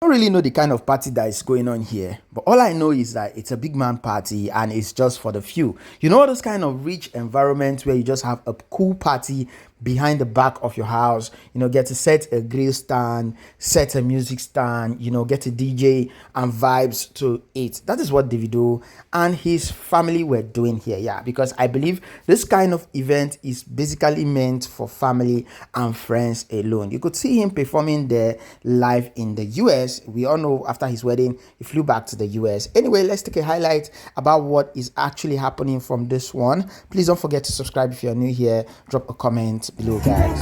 I don't really know the kind of party that is going on here, but all I know is that it's a big man party and it's just for the few. You know, those kind of rich environments where you just have a cool party behind the back of your house, you know, get to set a grill stand, set a music stand, you know, get a DJ and vibes to it. That is what Davido and his family were doing here. Yeah, because I believe this kind of event is basically meant for family and friends alone. You could see him performing there live in the US. We all know after his wedding he flew back to the US. Anyway, let's take a highlight about what is actually happening from this one. Please don't forget to subscribe if you're new here. Drop a comment below, guys.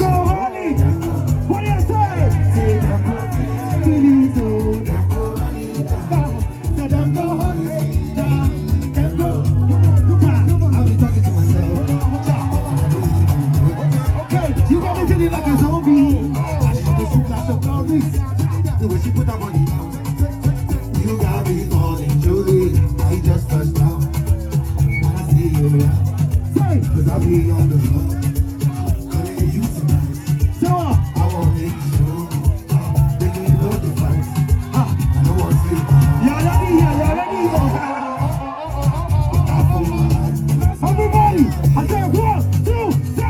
Like a zombie, the way she put her body down. You got me falling, Julie. I just touched down. When I see you, cause I'll be on the floor. Calling you tonight. So I won't make you show. Taking you know the fight. I know what's it. You're ready. Everybody, I said 1, 2, 3.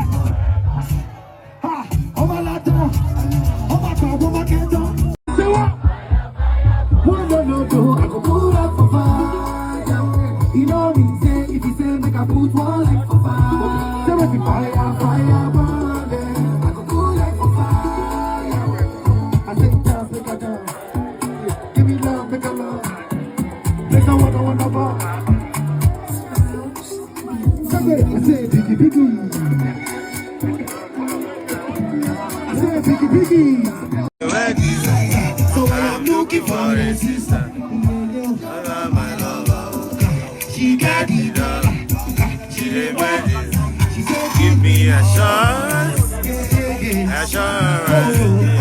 So I'm looking for a sister. My lover, she got it up. She ready. She said, give me assurance. I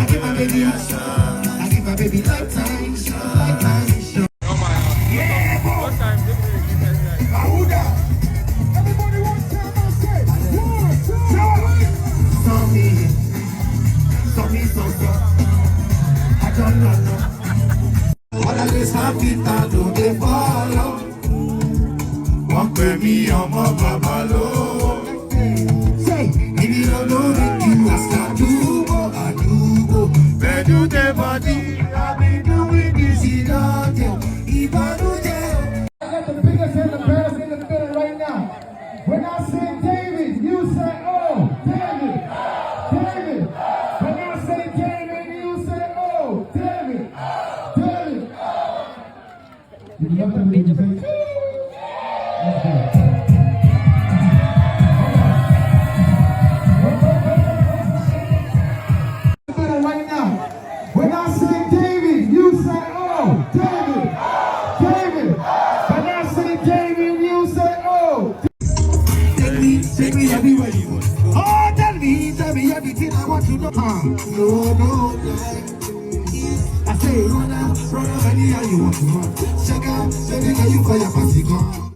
give my baby assurance. I give my baby lifetime. What time did you get that? Everybody wants to say, 1, 2, saw me, so. I don't know. All of this happy time do they follow. One pay me on my babalo. Say, if you don't know it, you ask I do go. Where do the body? I've been doing this in all day. If I do that. I got the biggest and the best in the middle right now. When I say David, you say, oh, David. When I say David, you say, oh, David. You love that music? Right now, when I say David, you say, oh, David. When I say David, you say, oh. Take me everywhere you want. Oh, tell me everything I want to know. No, I say, run out, anyhow you want to run. Check out, baby, you for your party gone.